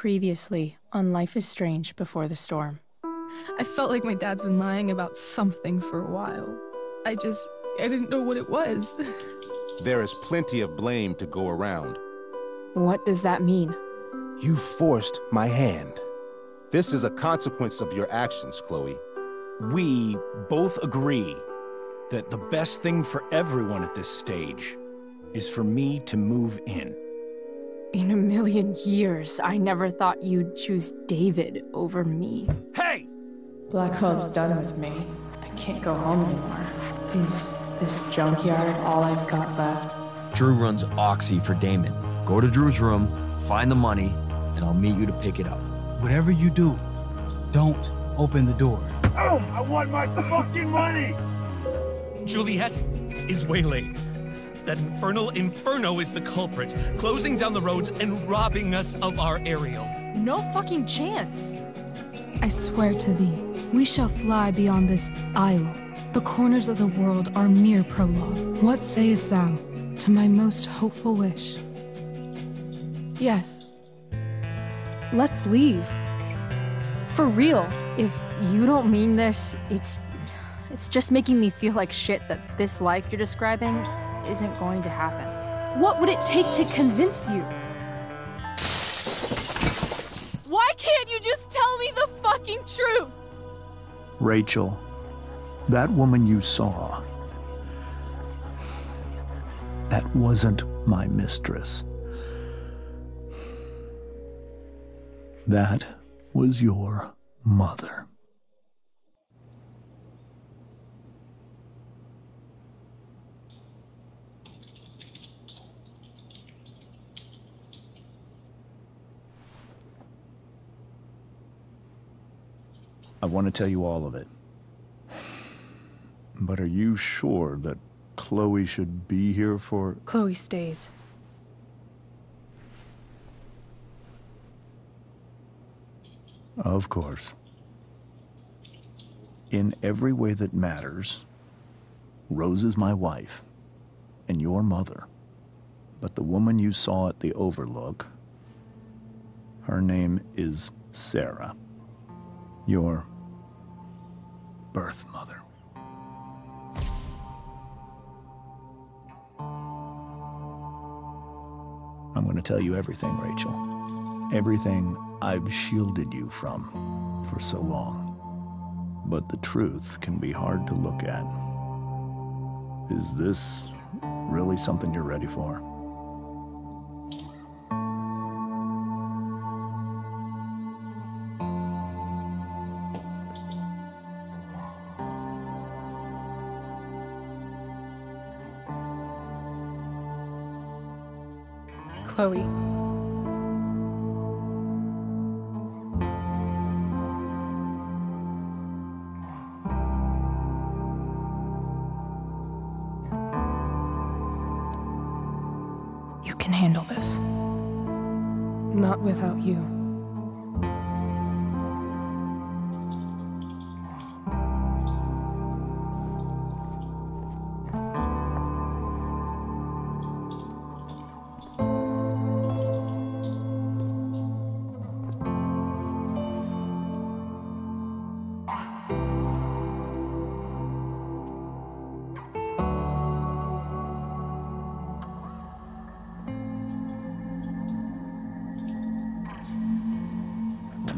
Previously on Life is Strange Before the Storm. I felt like my dad's been lying about something for a while. I didn't know what it was. There is plenty of blame to go around. What does that mean? You forced my hand. This is a consequence of your actions, Chloe. We both agree that the best thing for everyone at this stage is for me to move in. In a million years, I never thought you'd choose David over me. Hey! Blackwell's done with me. I can't go home anymore. Is this junkyard all I've got left? Drew runs Oxy for Damon. Go to Drew's room, find the money, and I'll meet you to pick it up. Whatever you do, don't open the door. Oh, I want my fucking money! Juliet is wailing. That infernal inferno is the culprit, closing down the roads and robbing us of our aerial. No fucking chance. I swear to thee, we shall fly beyond this isle. The corners of the world are mere prologue. What sayest thou to my most hopeful wish? Yes. Let's leave. For real. If you don't mean this, it's just making me feel like shit that this life you're describing isn't going to happen. What would it take to convince you? Why can't you just tell me the fucking truth? Rachel, that woman you saw, that wasn't my mistress. That was your mother. I want to tell you all of it. But are you sure that Chloe should be here for... Chloe stays. Of course. In every way that matters, Rose is my wife and your mother. But the woman you saw at the Overlook, her name is Sarah, your birth mother. I'm going to tell you everything, Rachel. Everything I've shielded you from for so long. But the truth can be hard to look at. Is this really something you're ready for? Chloe. You can handle this. Not without you.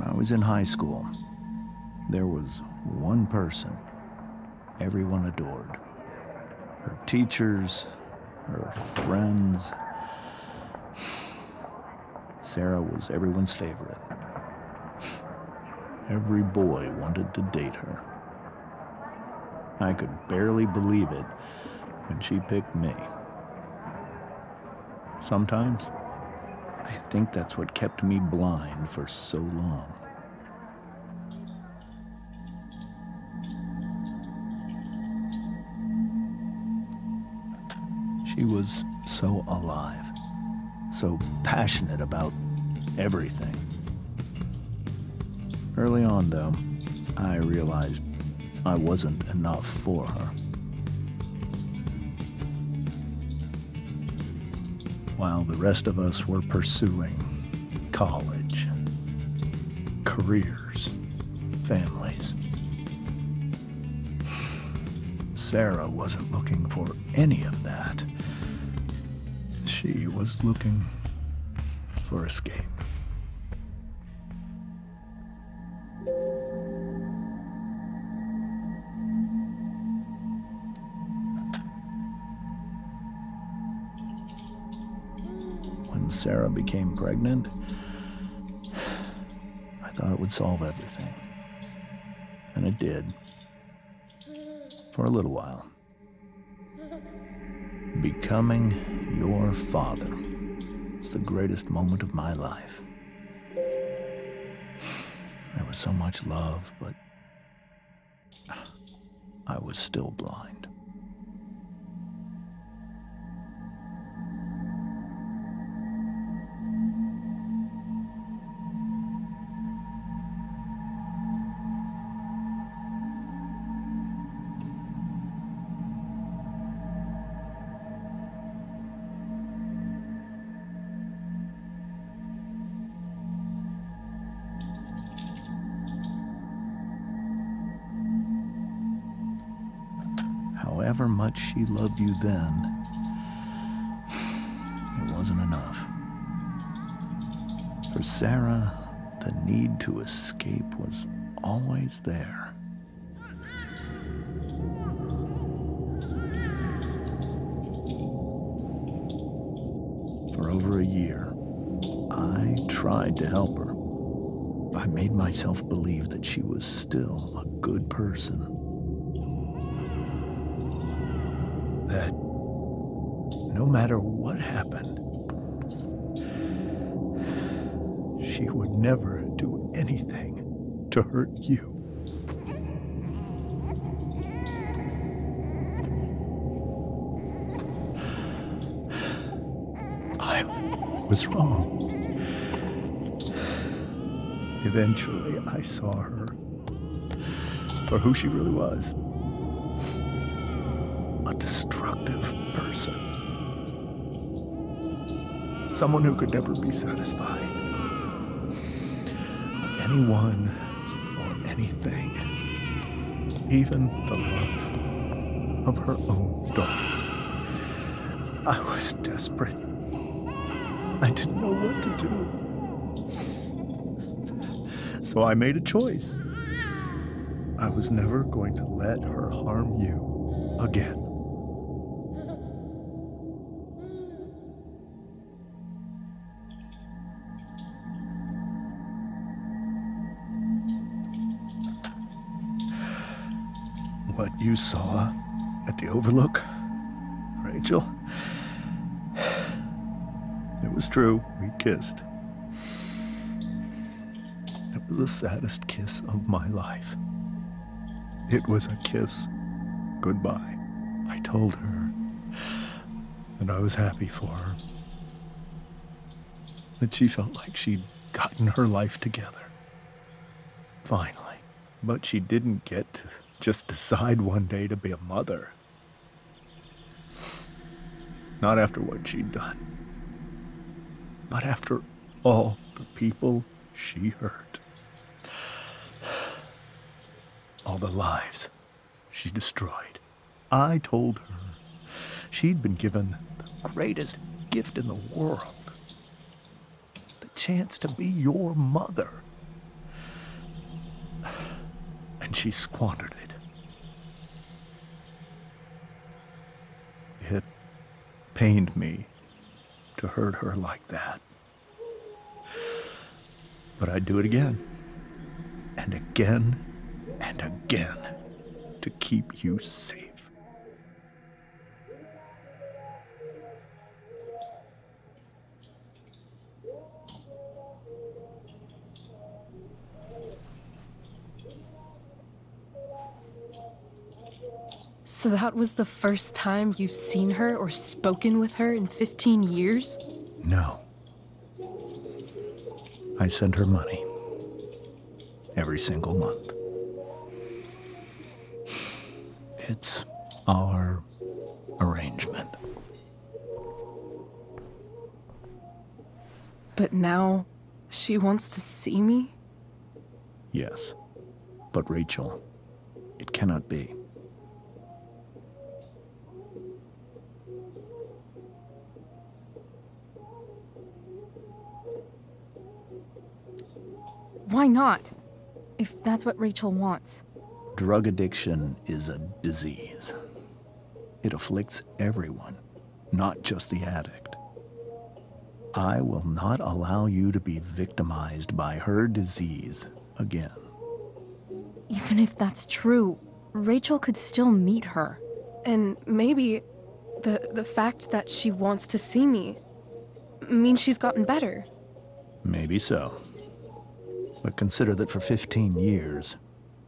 I was in high school. There was one person everyone adored. Her teachers, her friends. Sarah was everyone's favorite. Every boy wanted to date her. I could barely believe it when she picked me. Sometimes, I think that's what kept me blind for so long. She was so alive, so passionate about everything. Early on, though, I realized I wasn't enough for her. While the rest of us were pursuing college, careers, families. Sarah wasn't looking for any of that. She was looking for escape. When Sarah became pregnant, I thought it would solve everything. And it did. For a little while. Becoming your father was the greatest moment of my life. There was so much love, but I was still blind. However much she loved you then, it wasn't enough. For Sarah, the need to escape was always there. For over a year, I tried to help her. I made myself believe that she was still a good person. That no matter what happened, she would never do anything to hurt you. I was wrong. Eventually, I saw her for who she really was. A destructive person. Someone who could never be satisfied. Anyone or anything. Even the love of her own daughter. I was desperate. I didn't know what to do. So I made a choice. I was never going to let her harm you again. What you saw at the Overlook, Rachel, it was true. We kissed. It was the saddest kiss of my life. It was a kiss goodbye. I told her that I was happy for her. That she felt like she'd gotten her life together. Finally. But she didn't get to just decide one day to be a mother. Not after what she'd done. Not after all the people she hurt. All the lives she destroyed. I told her she'd been given the greatest gift in the world. The chance to be your mother. And she squandered it. It pained me to hurt her like that. But I'd do it again. And again. And again. To keep you safe. So that was the first time you've seen her or spoken with her in 15 years? No. I send her money. Every single month. It's our arrangement. But now she wants to see me? Yes. But Rachel, it cannot be. Why not? If that's what Rachel wants. Drug addiction is a disease. It afflicts everyone, not just the addict. I will not allow you to be victimized by her disease again. Even if that's true, Rachel could still meet her. And maybe the fact that she wants to see me means she's gotten better. Maybe so. But consider that for 15 years,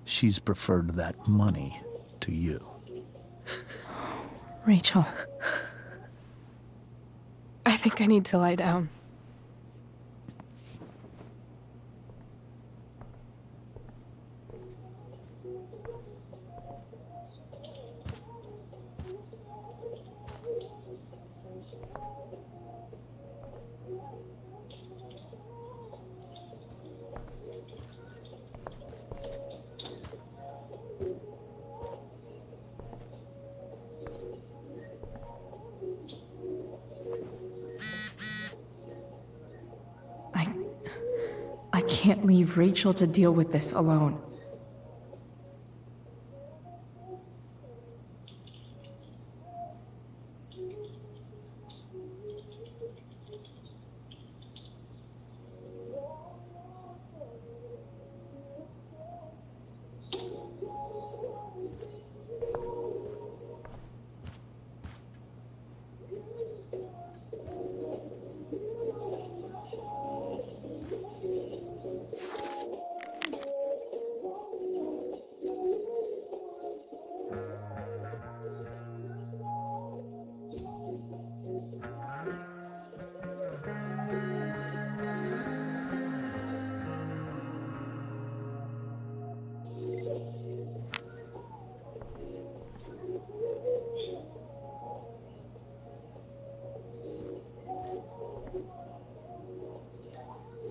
she's preferred that money to you. Rachel. I think I need to lie down. I can't leave Rachel to deal with this alone.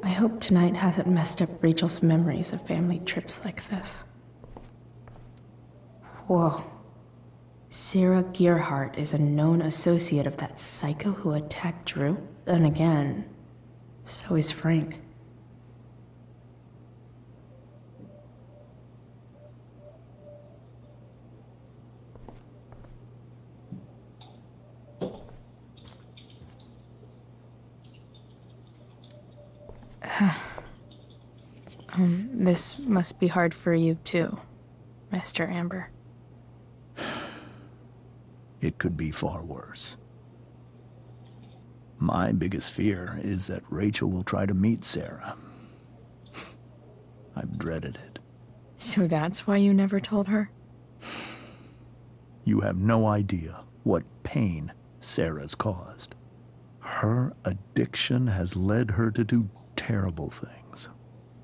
I hope tonight hasn't messed up Rachel's memories of family trips like this. Whoa. Sarah Gearhart is a known associate of that psycho who attacked Drew? Then again, so is Frank. This must be hard for you too, Master Amber. It could be far worse. My biggest fear is that Rachel will try to meet Sarah. I've dreaded it. So that's why you never told her? You have no idea what pain Sarah's caused. Her addiction has led her to do terrible things.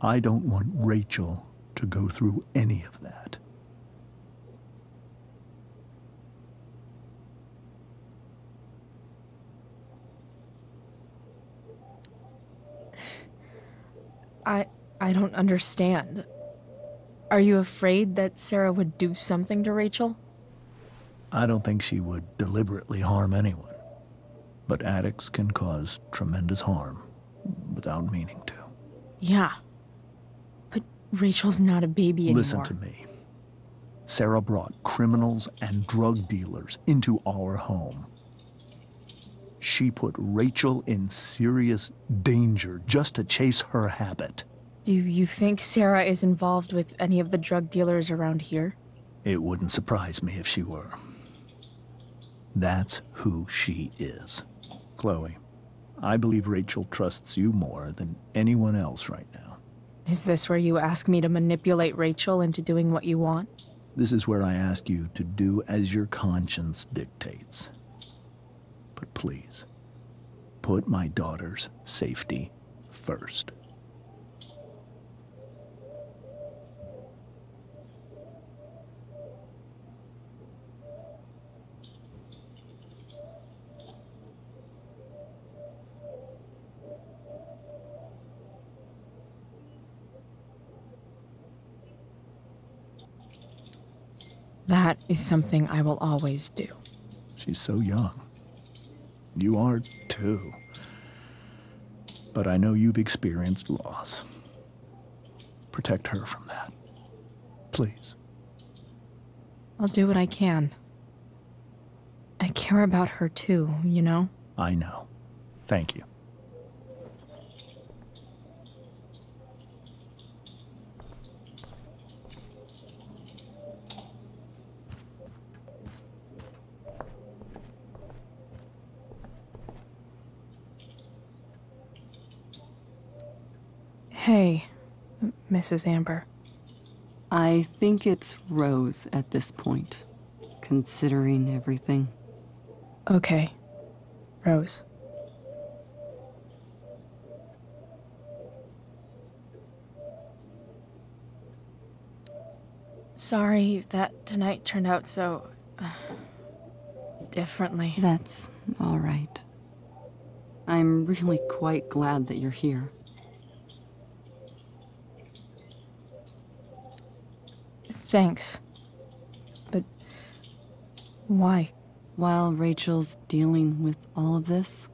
I don't want Rachel to go through any of that. I don't understand. Are you afraid that Sarah would do something to Rachel? I don't think she would deliberately harm anyone. But addicts can cause tremendous harm without meaning to. Yeah. But Rachel's not a baby anymore. Listen to me. Sarah brought criminals and drug dealers into our home. She put Rachel in serious danger just to chase her habit. Do you think Sarah is involved with any of the drug dealers around here? It wouldn't surprise me if she were. That's who she is. Chloe, I believe Rachel trusts you more than anyone else right now. Is this where you ask me to manipulate Rachel into doing what you want? This is where I ask you to do as your conscience dictates. But please, put my daughter's safety first. That is something I will always do. She's so young. You are too. But I know you've experienced loss. Protect her from that. Please. I'll do what I can. I care about her too, you know? I know. Thank you. Hey, Mrs. Amber. I think it's Rose at this point, considering everything. Okay, Rose. Sorry that tonight turned out so... differently. That's all right. I'm really quite glad that you're here. Thanks. But why? While Rachel's dealing with all of this,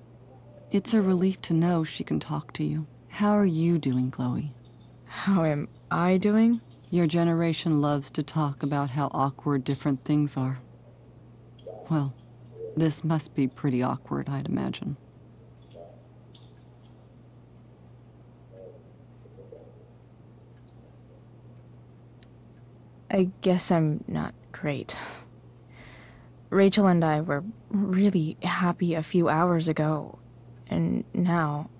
it's a relief to know she can talk to you. How are you doing, Chloe? How am I doing? Your generation loves to talk about how awkward different things are. Well, this must be pretty awkward, I'd imagine. I guess I'm not great. Rachel and I were really happy a few hours ago, and now...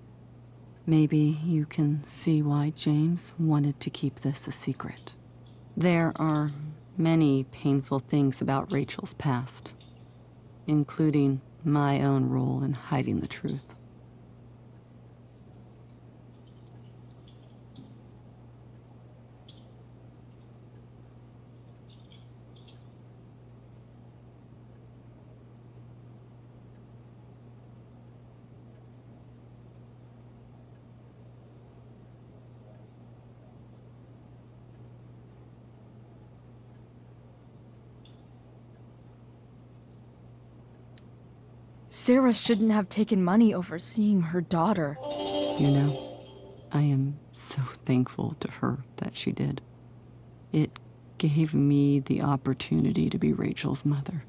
Maybe you can see why James wanted to keep this a secret. There are many painful things about Rachel's past, including my own role in hiding the truth. Sarah shouldn't have taken money over seeing her daughter. You know, I am so thankful to her that she did. It gave me the opportunity to be Rachel's mother.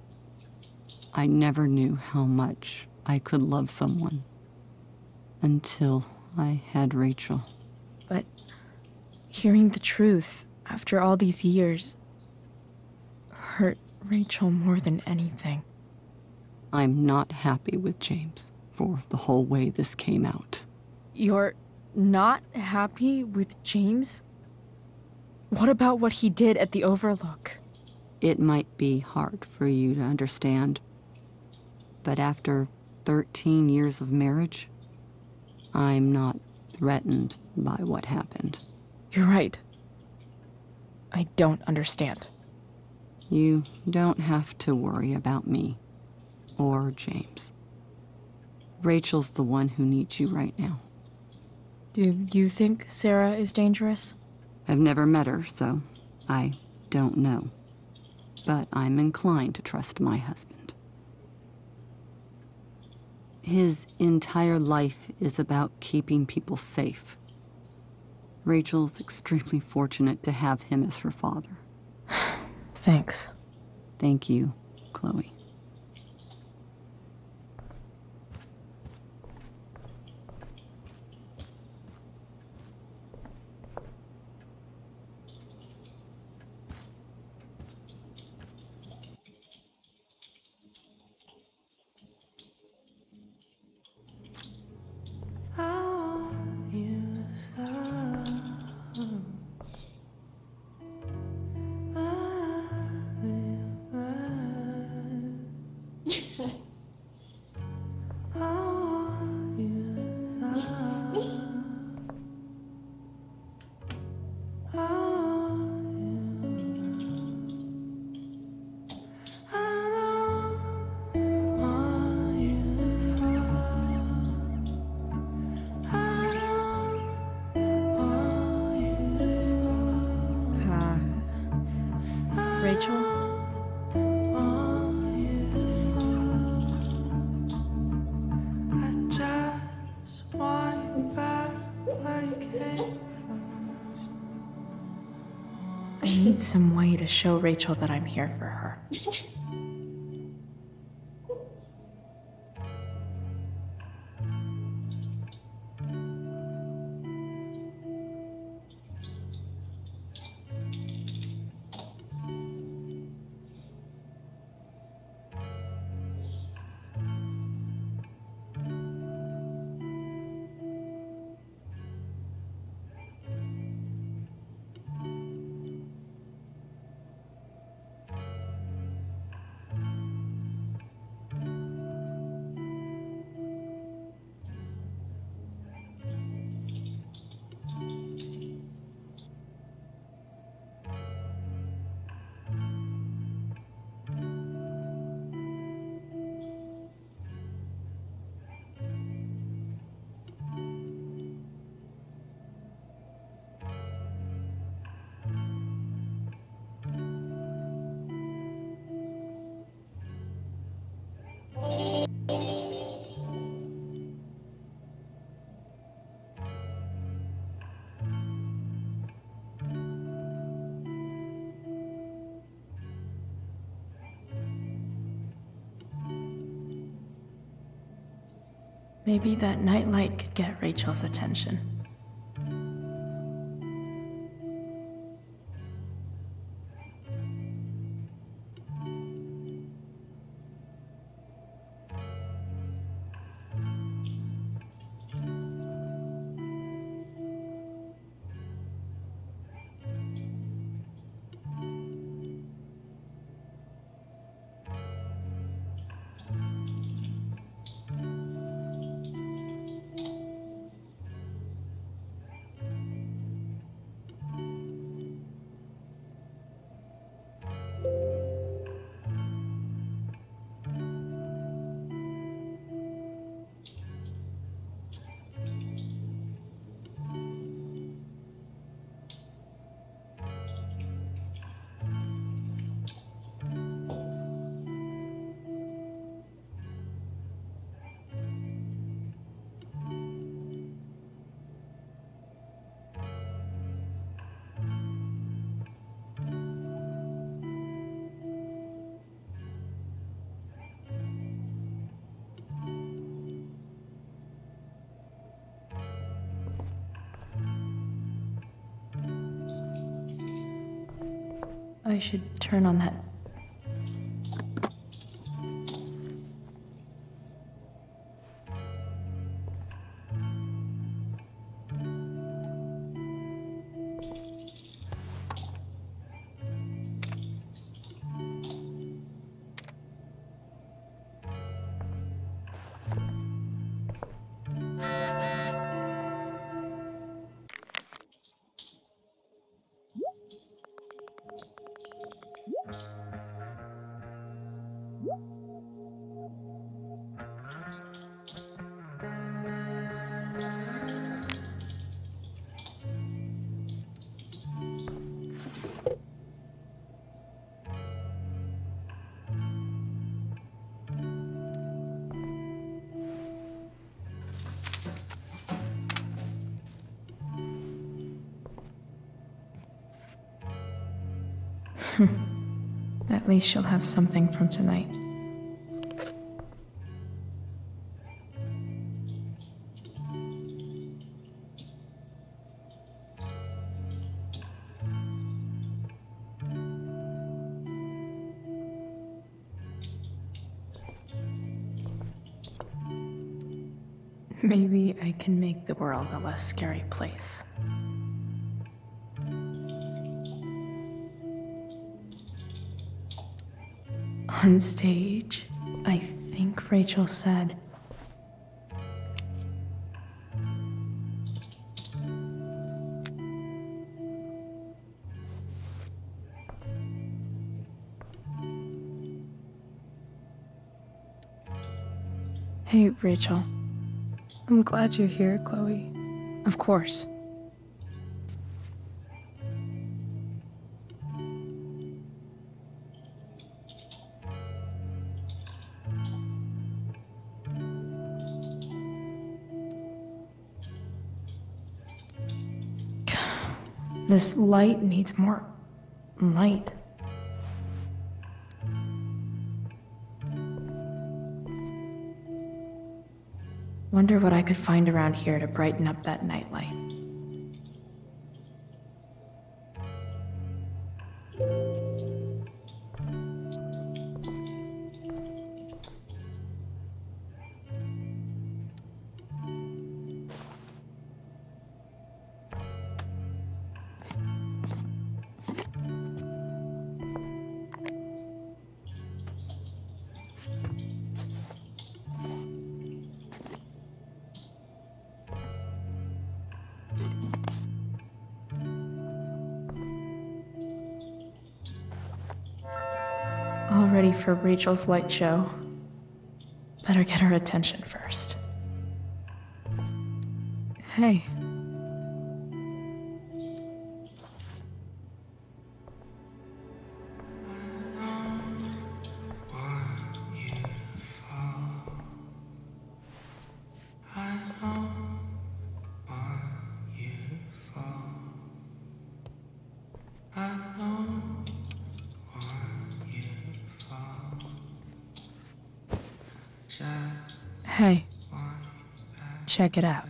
I never knew how much I could love someone until I had Rachel. But hearing the truth after all these years hurt Rachel more than anything. I'm not happy with James for the whole way this came out. You're not happy with James? What about what he did at the Overlook? It might be hard for you to understand, but after 13 years of marriage, I'm not threatened by what happened. You're right. I don't understand. You don't have to worry about me or James. Rachel's the one who needs you right now. Do you think Sarah is dangerous? I've never met her, so I don't know. But I'm inclined to trust my husband. His entire life is about keeping people safe. Rachel's extremely fortunate to have him as her father. Thanks. Thank you, Chloe. Rachel? need some way to show Rachel that I'm here for her. Maybe that nightlight could get Rachel's attention. I should turn on that. At least she'll have something from tonight. Maybe I can make the world a less scary place. On stage, I think Rachel said, "Hey, Rachel. I'm glad you're here, Chloe." "Of course." This light needs more light. Wonder what I could find around here to brighten up that nightlight. All ready for Rachel's light show. Better get her attention first. Hey. Hey, check it out.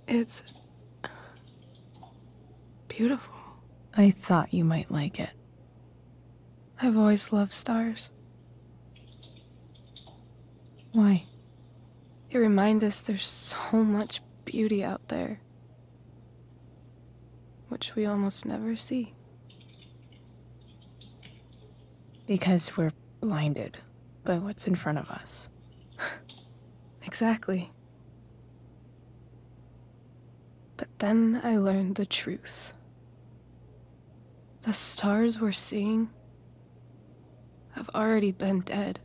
It's beautiful. I thought you might like it. I've always loved stars. Why? They remind us there's so much beauty out there, which we almost never see. Because we're blinded by what's in front of us. Exactly. But then I learned the truth. The stars we're seeing have already been dead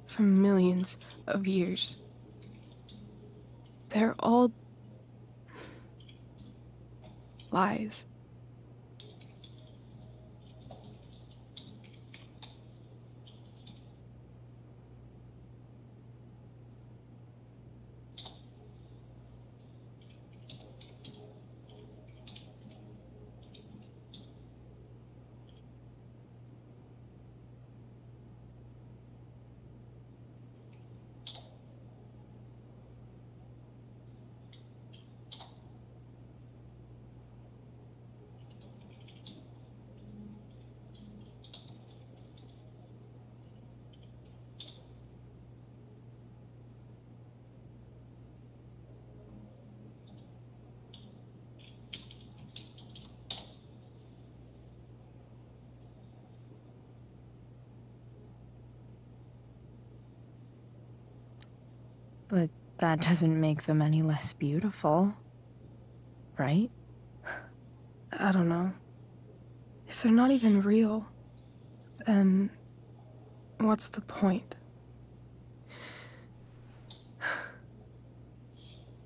for millions of years. They're all lies. But that doesn't make them any less beautiful, right? I don't know. If they're not even real, then what's the point?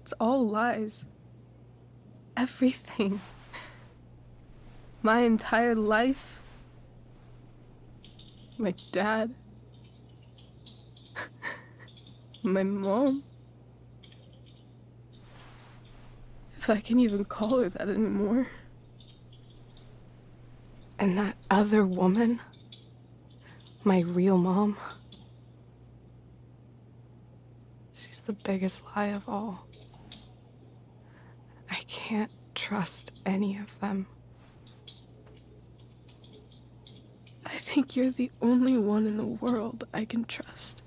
It's all lies. Everything. My entire life. My dad. My mom. If I can even call her that anymore. And that other woman. My real mom. She's the biggest lie of all. I can't trust any of them. I think you're the only one in the world I can trust.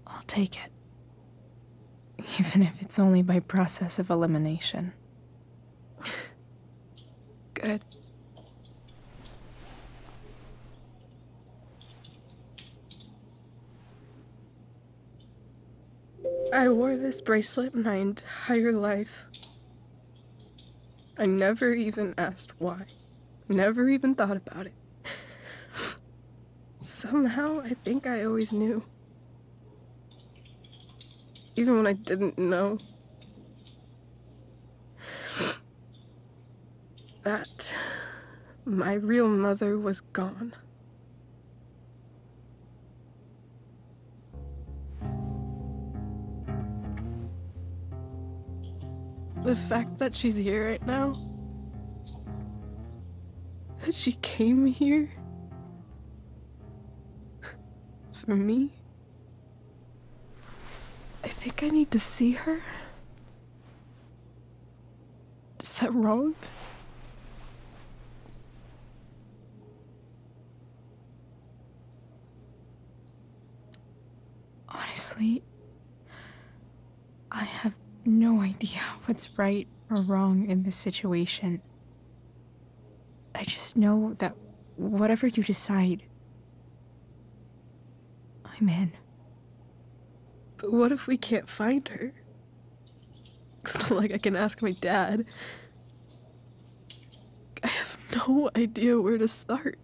I'll take it. Even if it's only by process of elimination. Good. I wore this bracelet my entire life. I never even asked why. Never even thought about it. Somehow, I think I always knew. Even when I didn't know. That my real mother was gone. The fact that she's here right now, that she came here for me, I think I need to see her. Is that wrong? Honestly, I have no idea what's right or wrong in this situation. I just know that whatever you decide, I'm in. But what if we can't find her? It's not like I can ask my dad. I have no idea where to start.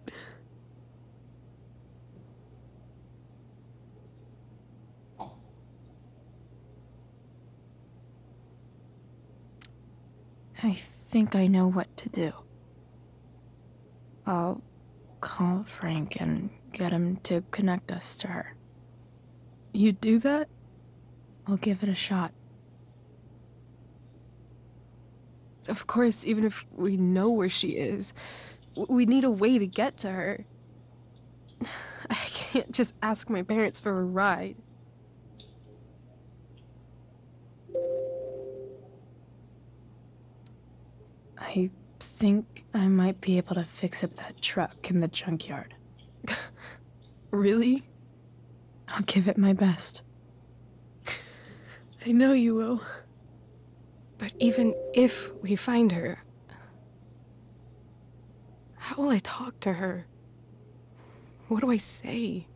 I think I know what to do. I'll call Frank and get him to connect us to her. You'd do that? I'll give it a shot. Of course, even if we know where she is, we need a way to get to her. I can't just ask my parents for a ride. I think I might be able to fix up that truck in the junkyard. Really? I'll give it my best. I know you will. But even if we find her, how will I talk to her? What do I say?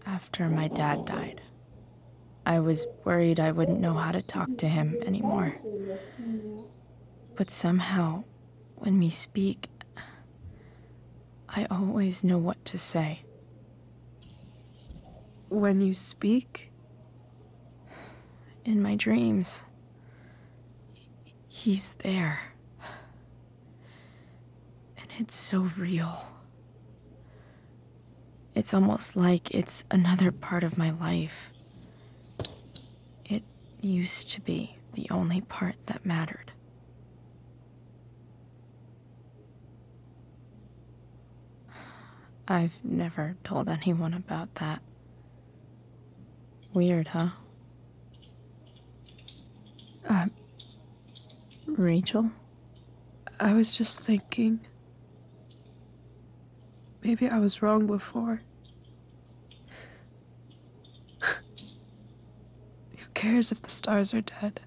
After my dad died, I was worried I wouldn't know how to talk to him anymore. But somehow, when we speak, I always know what to say. When you speak? In my dreams, he's there. And it's so real. It's almost like it's another part of my life. It used to be the only part that mattered. I've never told anyone about that. Weird, huh? Rachel? I was just thinking. Maybe I was wrong before. Who cares if the stars are dead?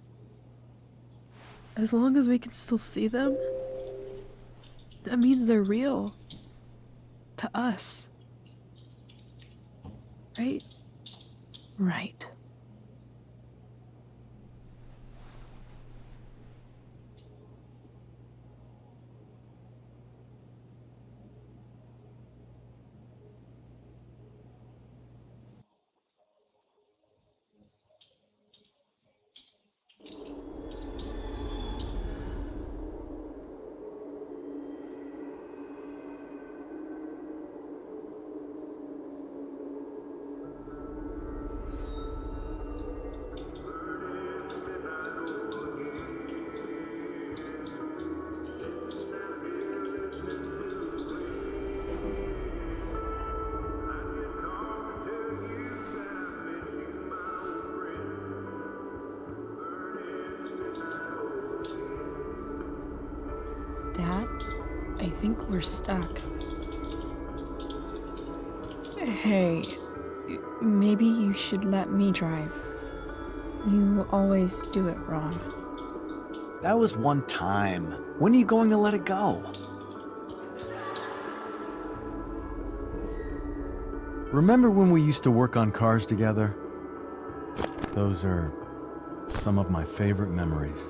As long as we can still see them, that means they're real. To us. Right? Right. Dad, I think we're stuck. Hey, maybe you should let me drive. You always do it wrong. That was one time. When are you going to let it go? Remember when we used to work on cars together? Those are some of my favorite memories.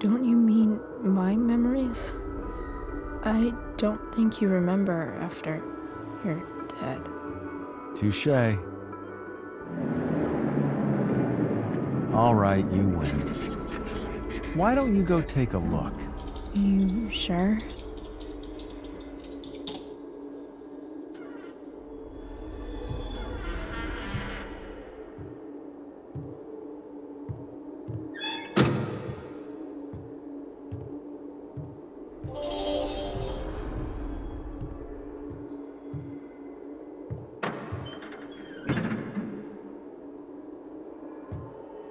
Don't you mean my memories? I don't think you remember after you're dead. Touché. All right, you win. Why don't you go take a look? You sure?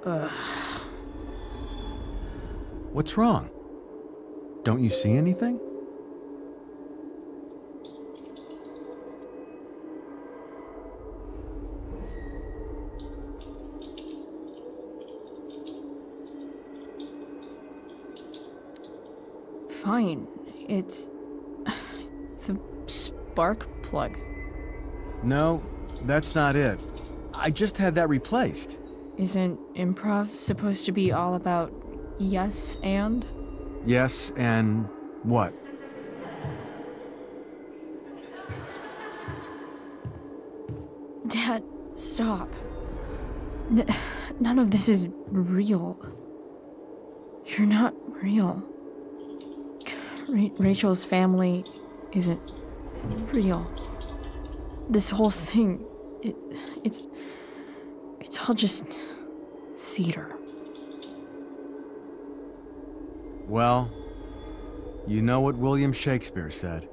Ugh. What's wrong? Don't you see anything? Fine. It's the spark plug. No, that's not it. I just had that replaced. Isn't improv supposed to be all about yes and? Yes, and what? Dad, stop. None of this is real. You're not real. Rachel's family isn't real. This whole thing, it's all just theater. Well, you know what William Shakespeare said.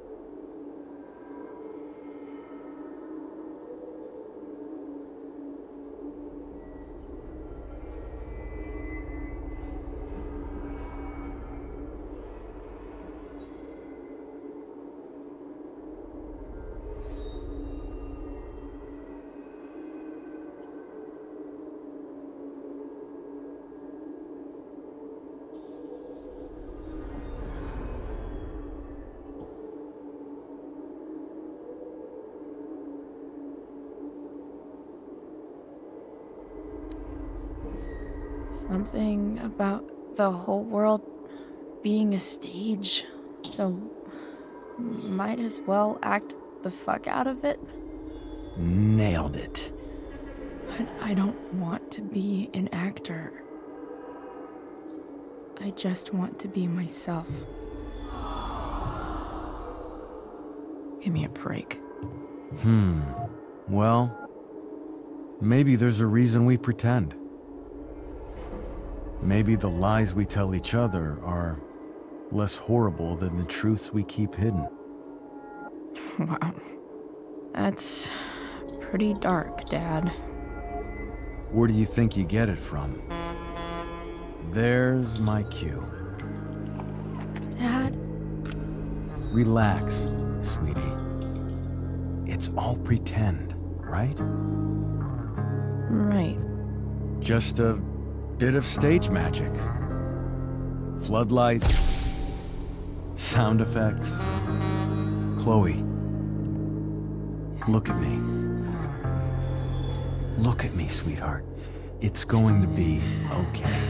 Something about the whole world being a stage, so might as well act the fuck out of it. Nailed it. But I don't want to be an actor. I just want to be myself. Give me a break. Well, maybe there's a reason we pretend. Maybe the lies we tell each other are less horrible than the truths we keep hidden. Wow. That's pretty dark, Dad. Where do you think you get it from? There's my cue. Dad? Relax, sweetie. It's all pretend, right? Right. Just a bit of stage magic. Floodlights, sound effects. Chloe, look at me. Look at me, sweetheart. It's going to be okay.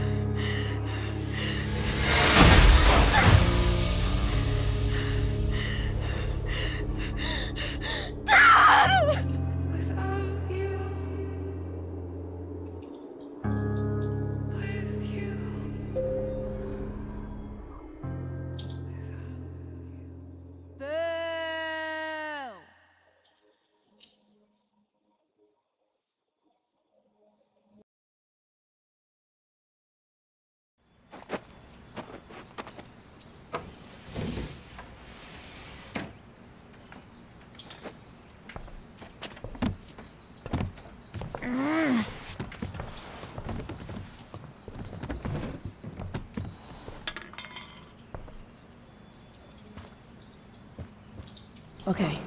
Okay,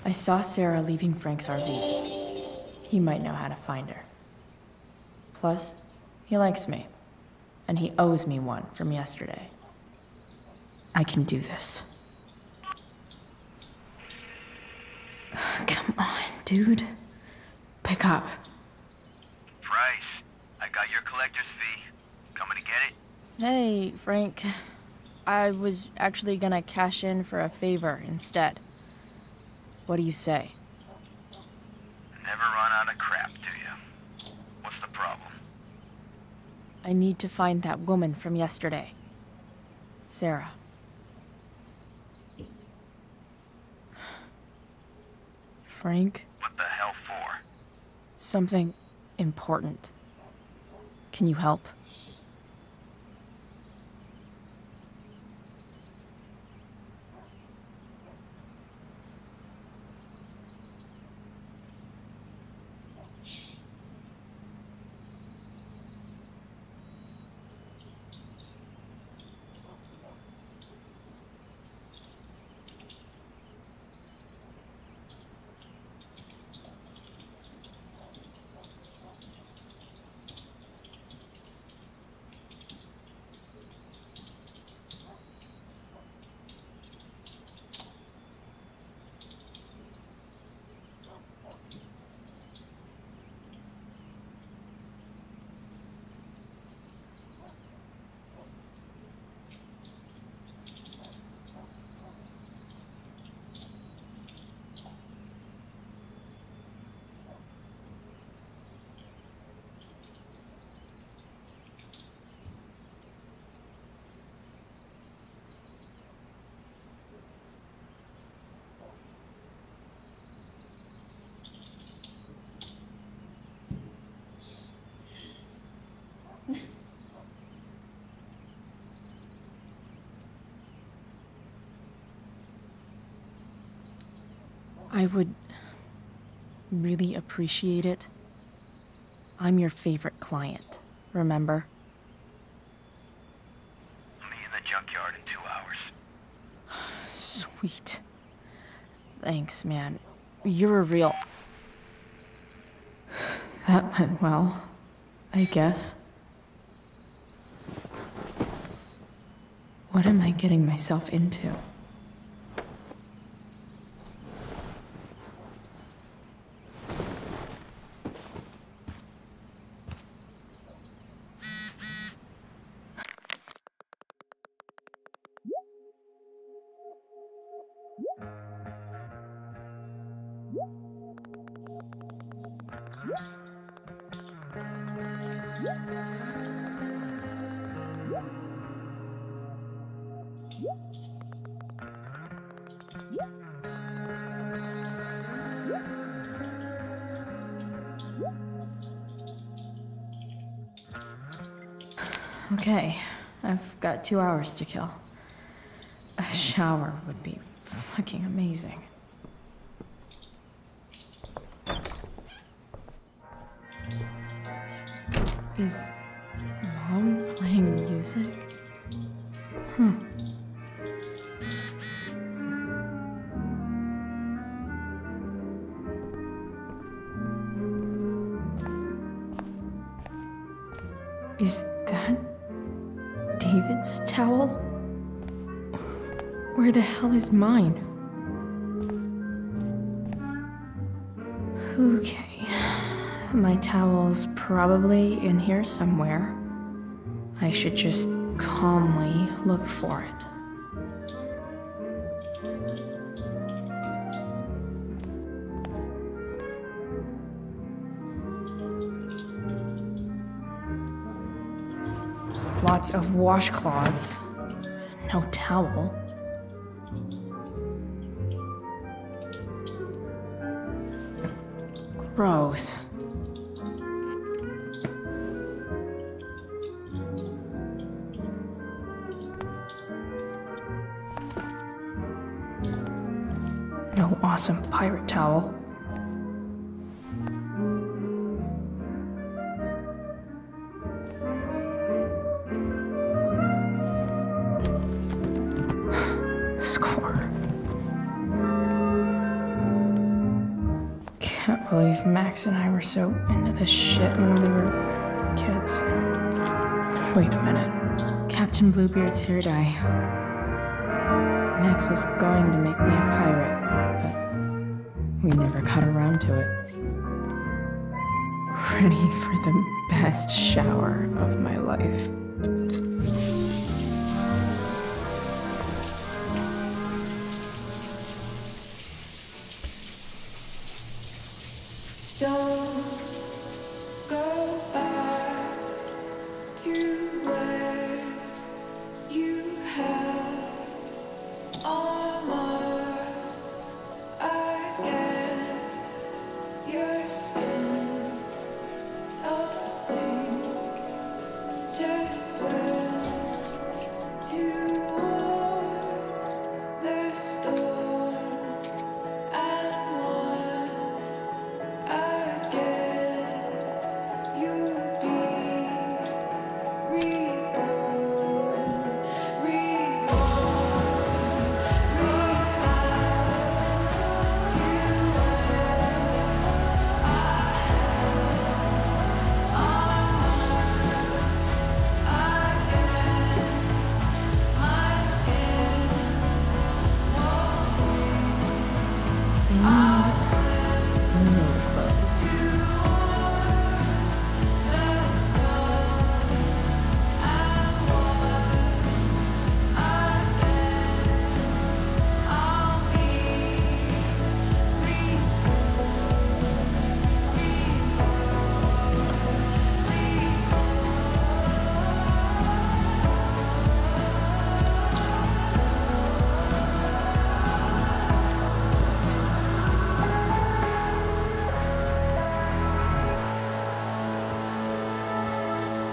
I saw Sarah leaving Frank's RV. He might know how to find her. Plus, he likes me, and he owes me one from yesterday. I can do this. Come on, dude. Pick up. Price, I got your collector's fee. Coming to get it? Hey, Frank. I was actually gonna cash in for a favor instead. What do you say? Never run out of crap, do you? What's the problem? I need to find that woman from yesterday. Sarah. Frank? What the hell for? Something important. Can you help? I would really appreciate it. I'm your favorite client, remember? I'll meet you in the junkyard in 2 hours. Sweet. Thanks, man. You're a real... That went well, I guess. What am I getting myself into? Okay, I've got 2 hours to kill. A shower would be fucking amazing. Is Mom playing music? Huh. Is that David's towel? Where the hell is mine? Okay. My towel's probably in here somewhere. I should just calmly look for it. Lots of washcloths. No towel. Gross. No awesome pirate towel. Can't believe Max and I were so into this shit when we were kids. Wait a minute. Captain Bluebeard's hair dye. Max was going to make me a pirate, but we never got around to it. Ready for the best shower of my life. Don't go back to where you had armor against your skin. Don't sink, just swim towards the storm. And once again, you'll be reborn,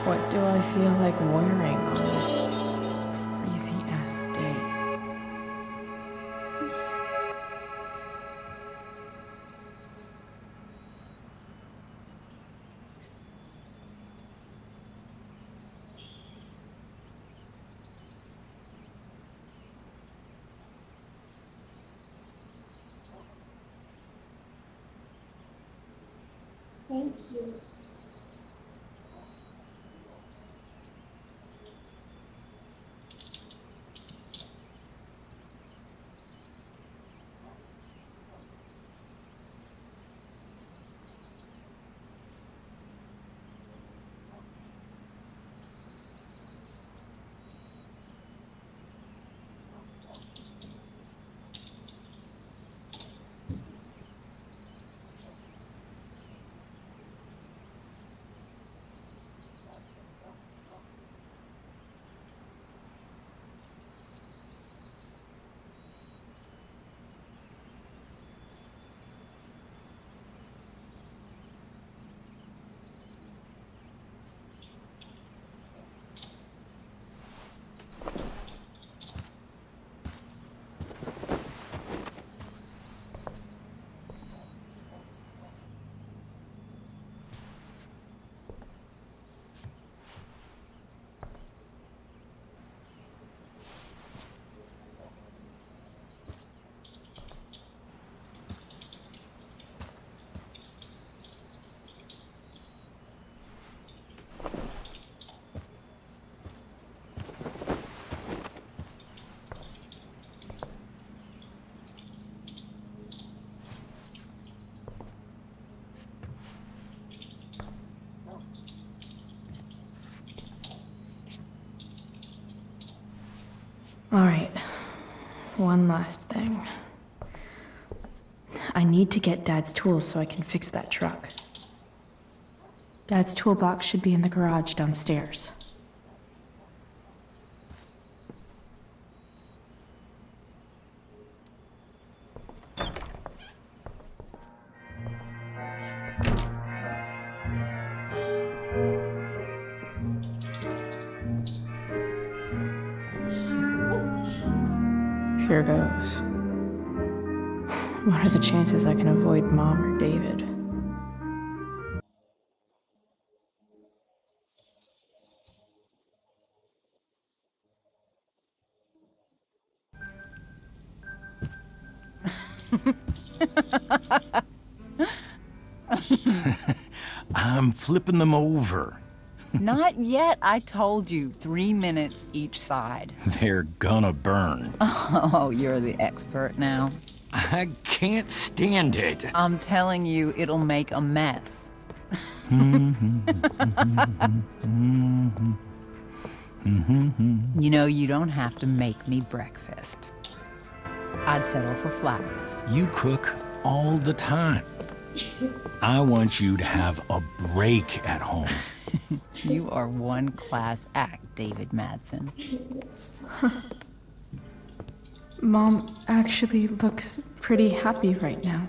What do I feel like wearing on this crazy-ass day? Thank you. All right, one last thing. I need to get Dad's tools so I can fix that truck. Dad's toolbox should be in the garage downstairs. Here goes. What are the chances I can avoid Mom or David? I'm flipping them over. Not yet. I told you, 3 minutes each side. They're gonna burn. Oh, you're the expert now. I can't stand it. I'm telling you, it'll make a mess. You know, you don't have to make me breakfast. I'd settle for flowers. You cook all the time. I want you to have a break at home. You are one class act, David Madsen. Mom actually looks pretty happy right now.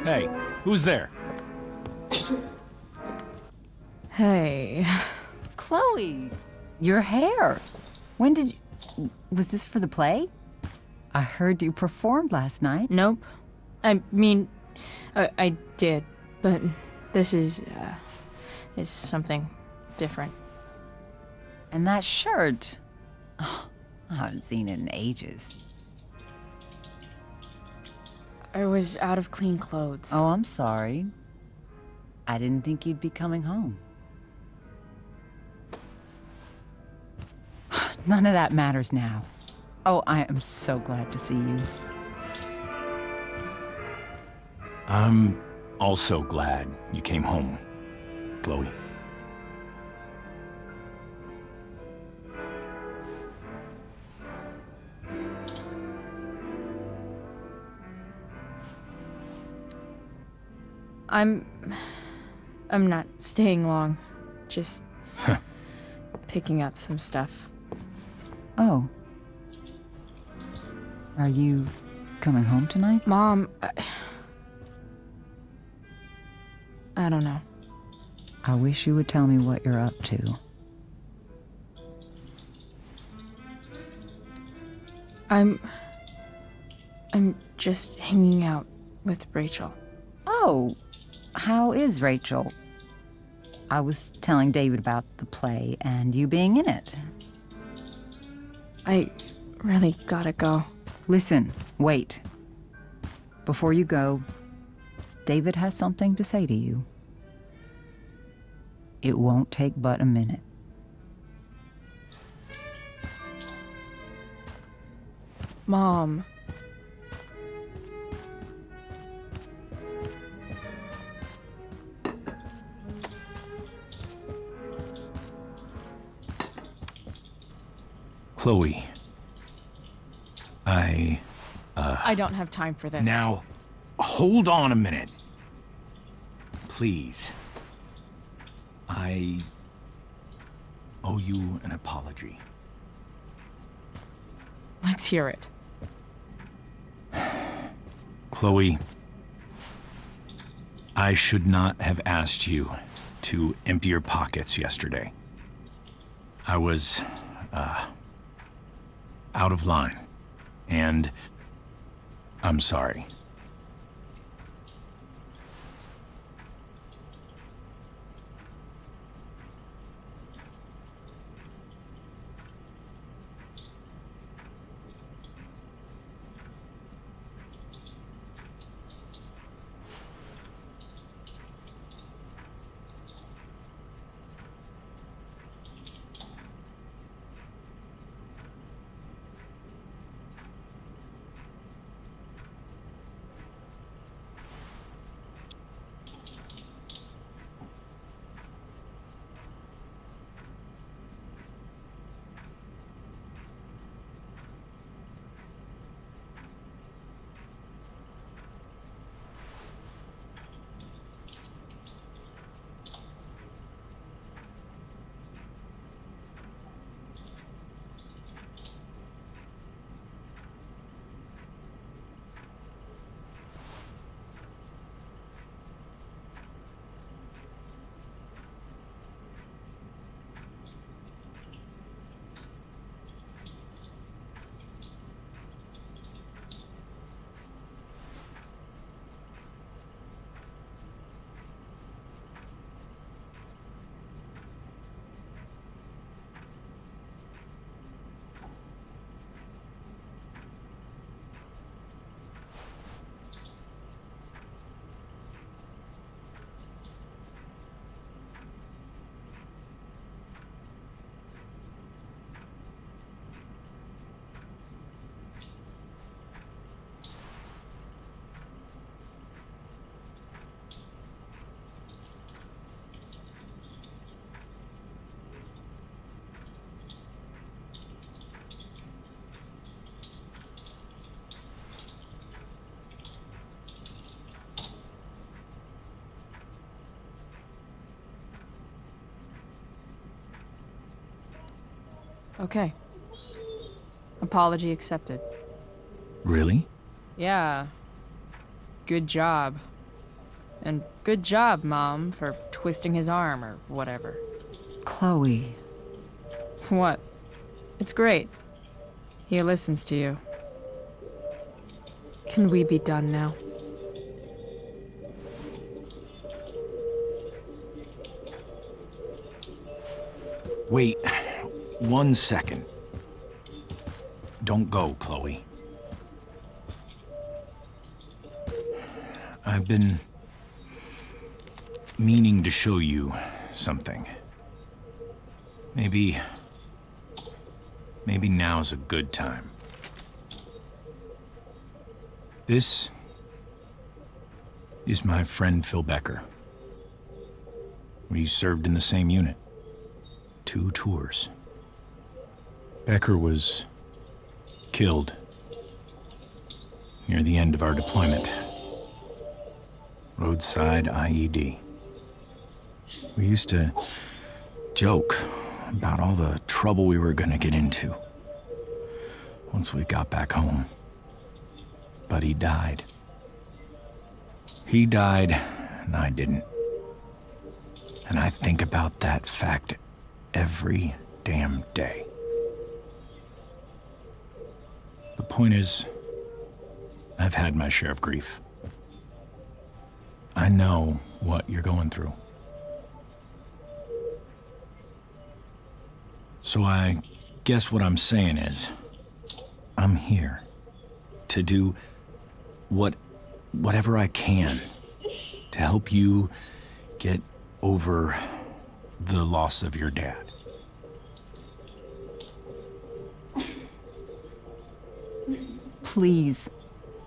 Hey, who's there? Hey. Chloe, your hair. When did you... Was this for the play? I heard you performed last night. Nope. I mean, I did, but this is something different. And that shirt... Oh, I haven't seen it in ages. I was out of clean clothes. Oh, I'm sorry. I didn't think you'd be coming home. None of that matters now. Oh, I am so glad to see you. I'm also glad you came home, Chloe. I'm not staying long. Just picking up some stuff. Oh. Are you coming home tonight? Mom, I don't know. I wish you would tell me what you're up to. I'm just hanging out with Rachel. Oh, how is Rachel? I was telling David about the play and you being in it. I really gotta go. Listen, wait. Before you go, David has something to say to you. It won't take but a minute. Mom. Chloe. I don't have time for this. Now, hold on a minute. Please. I owe you an apology. Let's hear it. Chloe, I should not have asked you to empty your pockets yesterday. I was, out of line, and I'm sorry. Okay. Apology accepted. Really? Yeah. Good job. And good job, Mom, for twisting his arm or whatever. Chloe. What? It's great. He listens to you. Can we be done now? Wait 1 second. Don't go, Chloe. I've been meaning to show you something. Maybe now's a good time. This is my friend Phil Becker. We served in the same unit. 2 tours. Becker was killed near the end of our deployment. Roadside IED. We used to joke about all the trouble we were gonna get into once we got back home. But he died. He died, and I didn't. And I think about that fact every damn day. The point is, I've had my share of grief. I know what you're going through. So I guess what I'm saying is, I'm here to do whatever I can to help you get over the loss of your dad. Please,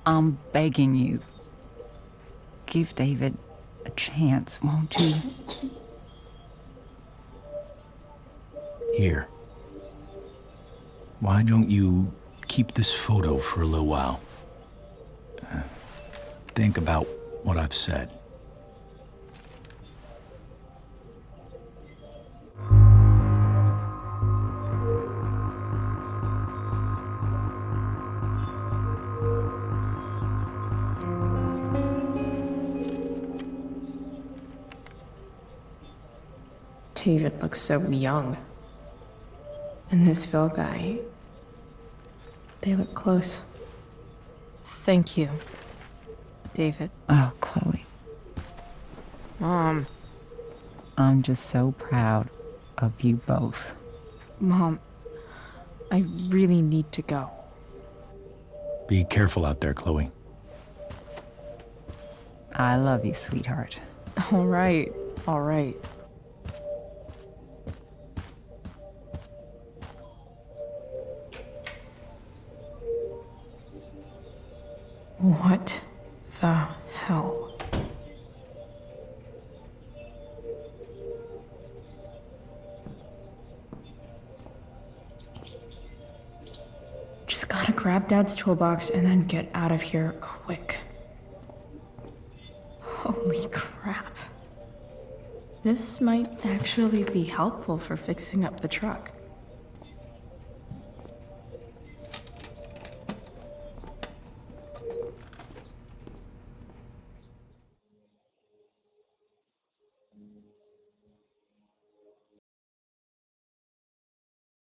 I'm begging you. Give David a chance, won't you? Here. Why don't you keep this photo for a little while? Think about what I've said. David looks so young. And this Phil guy, they look close. Thank you, David. Oh, Chloe. Mom. I'm just so proud of you both. Mom, I really need to go. Be careful out there, Chloe. I love you, sweetheart. All right, all right. What the hell? Just gotta grab Dad's toolbox and then get out of here quick. Holy crap. This might actually be helpful for fixing up the truck.